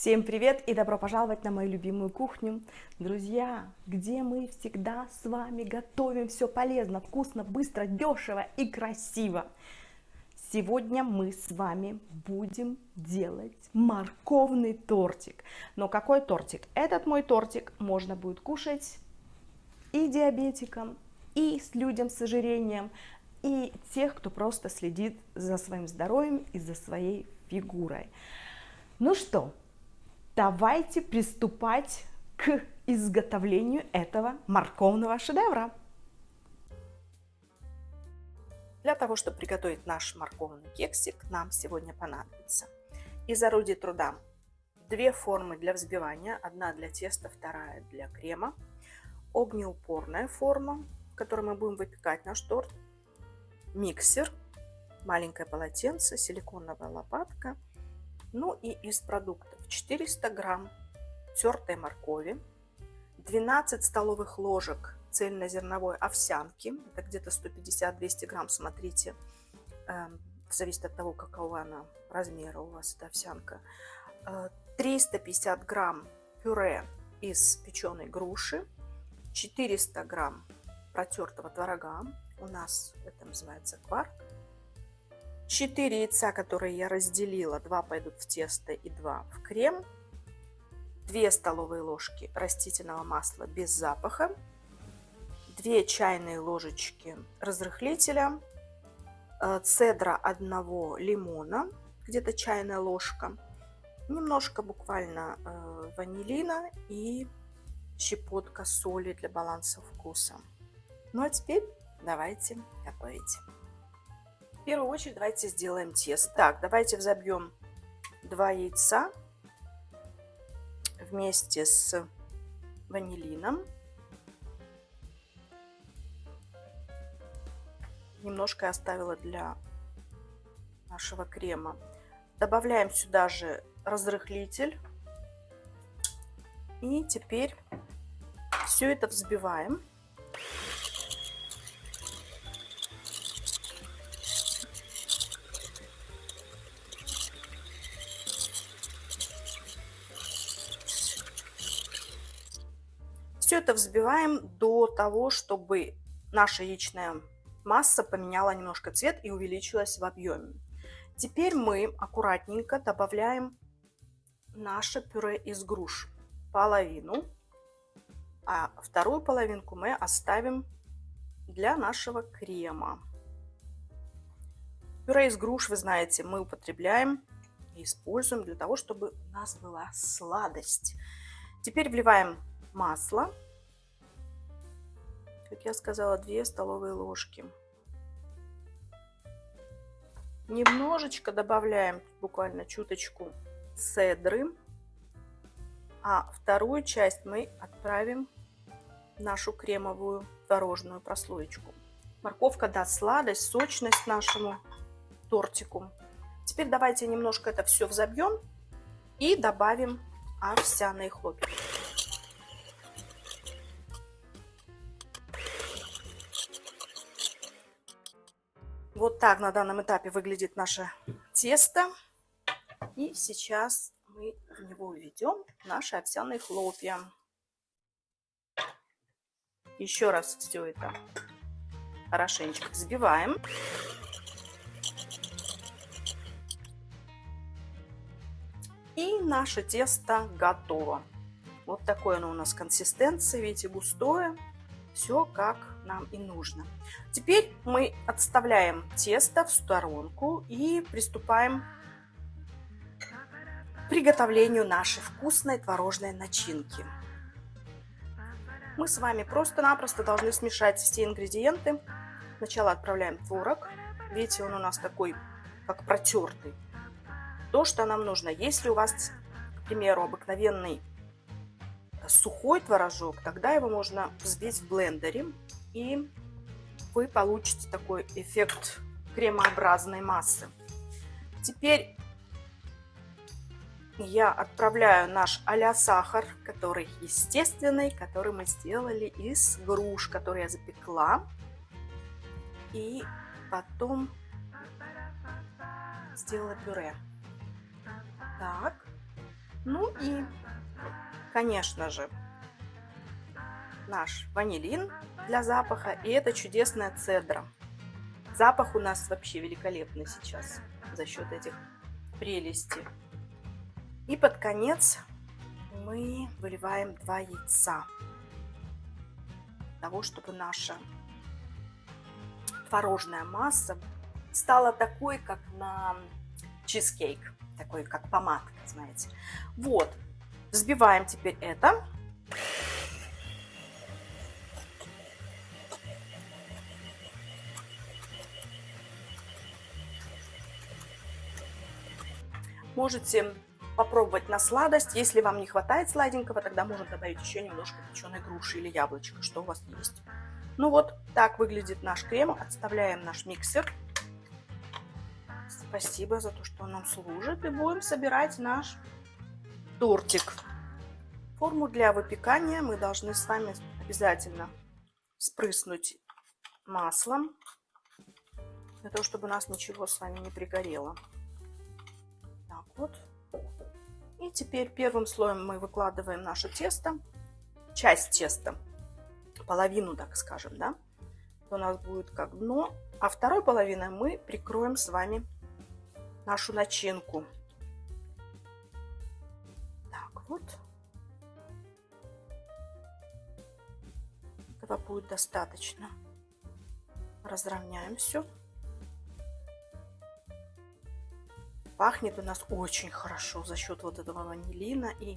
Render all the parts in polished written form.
Всем привет и добро пожаловать на мою любимую кухню. Друзья, где мы всегда с вами готовим все полезно, вкусно, быстро, дешево и красиво. Сегодня мы с вами будем делать морковный тортик. Но какой тортик? Этот мой тортик можно будет кушать и диабетикам, и с людям с ожирением, и тех, кто просто следит за своим здоровьем и за своей фигурой. Ну что, давайте приступать к изготовлению этого морковного шедевра. Для того, чтобы приготовить наш морковный кексик, нам сегодня понадобится из орудий труда 2 формы для взбивания, одна для теста, вторая для крема, огнеупорная форма, в которой мы будем выпекать наш торт, миксер, маленькое полотенце, силиконовая лопатка, ну и из продуктов 400 грамм тертой моркови, 12 столовых ложек цельнозерновой овсянки, это где-то 150-200 грамм, смотрите, зависит от того, какого она размера у вас эта овсянка, 350 грамм пюре из печеной груши, 400 грамм протертого творога, у нас это называется кварк, 4 яйца, которые я разделила, 2 пойдут в тесто и 2 в крем, 2 столовые ложки растительного масла без запаха, 2 чайные ложечки разрыхлителя, цедра 1 лимона, где-то чайная ложка, немножко буквально ванилина и щепотка соли для баланса вкуса. Ну а теперь давайте готовить. В первую очередь давайте сделаем тесто. Так, давайте взобьем 2 яйца вместе с ванилином. Немножко я оставила для нашего крема. Добавляем сюда же разрыхлитель. И теперь все это взбиваем. Все это взбиваем до того, чтобы наша яичная масса поменяла немножко цвет и увеличилась в объеме. Теперь мы аккуратненько добавляем наше пюре из груш, половину, а вторую половинку мы оставим для нашего крема. Пюре из груш, вы знаете, мы употребляем и используем для того, чтобы у нас была сладость. Теперь вливаем масло, как я сказала, 2 столовые ложки. Немножечко добавляем, буквально чуточку, цедры, а вторую часть мы отправим в нашу кремовую творожную прослоечку. Морковка даст сладость, сочность нашему тортику. Теперь давайте немножко это все взобьем и добавим овсяные хлопья. Вот так на данном этапе выглядит наше тесто. И сейчас мы в него введем наши овсяные хлопья. Еще раз все это хорошенечко взбиваем. И наше тесто готово. Вот такое оно у нас консистенции, видите, густое. Все как нам и нужно. Теперь мы отставляем тесто в сторонку и приступаем к приготовлению нашей вкусной творожной начинки. Мы с вами просто-напросто должны смешать все ингредиенты. Сначала отправляем творог. Видите, он у нас такой, как протертый. То, что нам нужно. Если у вас, к примеру, обыкновенный сухой творожок, тогда его можно взбить в блендере, и вы получите такой эффект кремообразной массы. Теперь я отправляю наш а-ля сахар, который естественный, который мы сделали из груш, которые я запекла, и потом сделала пюре. Так, Ну и, конечно же, наш ванилин для запаха, и это чудесная цедра. Запах у нас вообще великолепный сейчас за счет этих прелестей. И под конец мы выливаем 2 яйца, для того, чтобы наша творожная масса стала такой, как на чизкейк, такой, как помадка, знаете. Вот, взбиваем теперь это. Можете попробовать на сладость. Если вам не хватает сладенького, тогда можно добавить еще немножко печеной груши или яблочко, что у вас есть. Ну вот так выглядит наш крем. Отставляем наш миксер. Спасибо за то, что он нам служит. И будем собирать наш тортик. Форму для выпекания мы должны с вами обязательно спрыснуть маслом, для того, чтобы у нас ничего с вами не пригорело. Так вот. И теперь первым слоем мы выкладываем наше тесто, часть теста, половину, так скажем, да, у нас будет как дно, а второй половиной мы прикроем с вами нашу начинку. Так вот. Этого будет достаточно. Разровняем все. Пахнет у нас очень хорошо за счет вот этого ванилина и,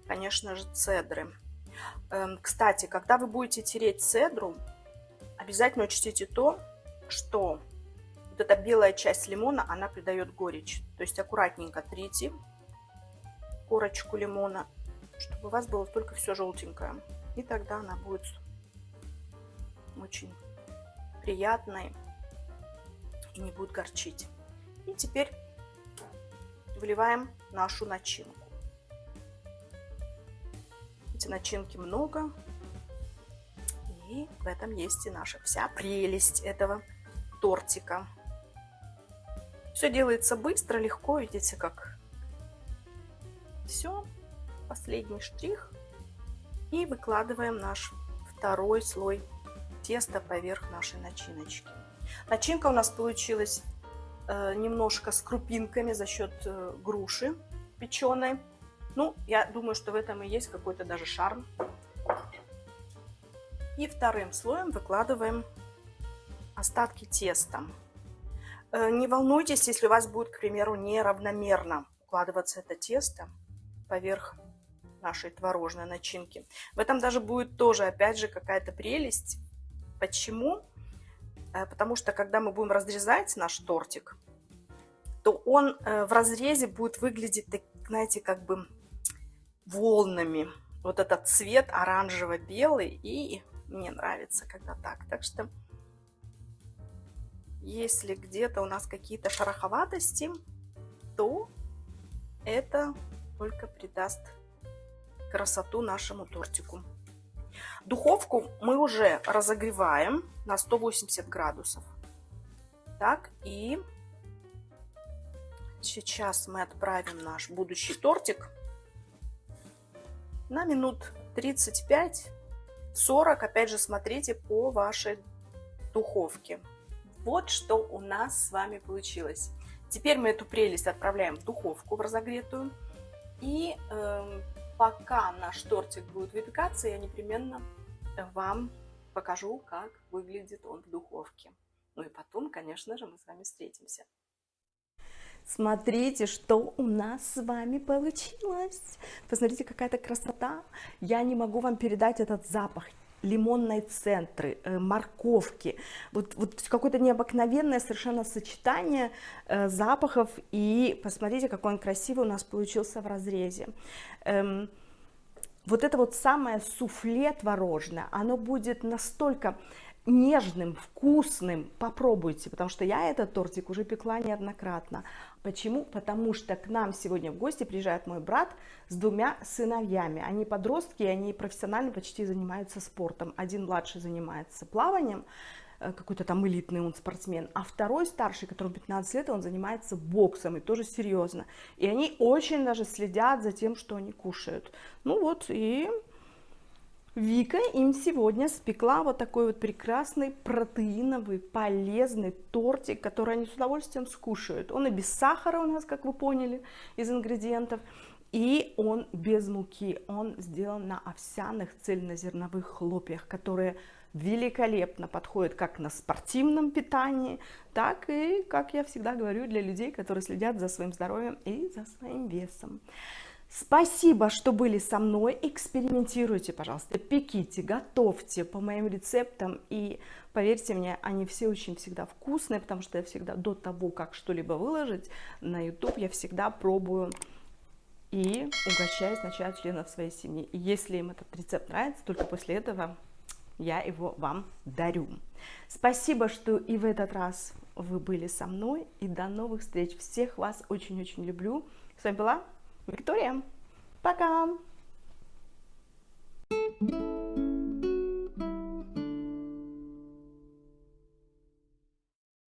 конечно же, цедры. Кстати, когда вы будете тереть цедру, обязательно учтите то, что вот эта белая часть лимона, она придает горечь. То есть аккуратненько трите корочку лимона, чтобы у вас было только все желтенькое. И тогда она будет очень приятной и не будет горчить. И теперь выливаем нашу начинку. Эти начинки много, и в этом есть и наша вся прелесть этого тортика. Все делается быстро, легко, видите, как все. Последний штрих. И выкладываем наш второй слой теста поверх нашей начиночки. Начинка у нас получилась немножко с крупинками за счет груши печеной. Ну, я думаю, что в этом и есть какой-то даже шарм. И вторым слоем выкладываем остатки теста. Не волнуйтесь, если у вас будет, к примеру, неравномерно укладываться это тесто поверх нашей творожной начинки. В этом даже будет тоже, опять же, какая-то прелесть. Почему? Потому что, когда мы будем разрезать наш тортик, то он в разрезе будет выглядеть, знаете, как бы волнами. Вот этот цвет оранжево-белый, и мне нравится, когда так. Так что, если где-то у нас какие-то шероховатости, то это только придаст красоту нашему тортику. Духовку мы уже разогреваем на 180 градусов. Так, и сейчас мы отправим наш будущий тортик на минут 35-40. Опять же, смотрите по вашей духовке. Вот что у нас с вами получилось. Теперь мы эту прелесть отправляем в духовку, в разогретую. И пока наш тортик будет выпекаться, я непременно вам покажу, как выглядит он в духовке. Ну и потом, конечно же, мы с вами встретимся. Смотрите, что у нас с вами получилось. Посмотрите, какая-то красота. Я не могу вам передать этот запах лимонной центры, морковки. Вот какое-то необыкновенное совершенно сочетание запахов. И посмотрите, какой он красивый у нас получился в разрезе. Вот это вот самое суфле творожное, оно будет настолько нежным, вкусным. Попробуйте, потому что я этот тортик уже пекла неоднократно. Почему? Потому что к нам сегодня в гости приезжает мой брат с 2 сыновьями. Они подростки, они профессионально почти занимаются спортом. Один младший занимается плаванием, какой-то там элитный он спортсмен, а второй старший, которому 15 лет, он занимается боксом, и тоже серьезно. И они очень даже следят за тем, что они кушают. Ну вот, и Вика им сегодня спекла вот такой вот прекрасный протеиновый полезный тортик, который они с удовольствием скушают. Он и без сахара у нас, как вы поняли, из ингредиентов, и он без муки. Он сделан на овсяных цельнозерновых хлопьях, которые великолепно подходят как на спортивном питании, так и, как я всегда говорю, для людей, которые следят за своим здоровьем и за своим весом. Спасибо, что были со мной. Экспериментируйте, пожалуйста, пеките, готовьте по моим рецептам. И поверьте мне, они все очень всегда вкусные, потому что я всегда до того, как что-либо выложить на YouTube, я всегда пробую и угощаю сначала членов своей семьи. И если им этот рецепт нравится, только после этого я его вам дарю. Спасибо, что и в этот раз вы были со мной. И до новых встреч. Всех вас очень-очень люблю. С вами была Виктория. Пока!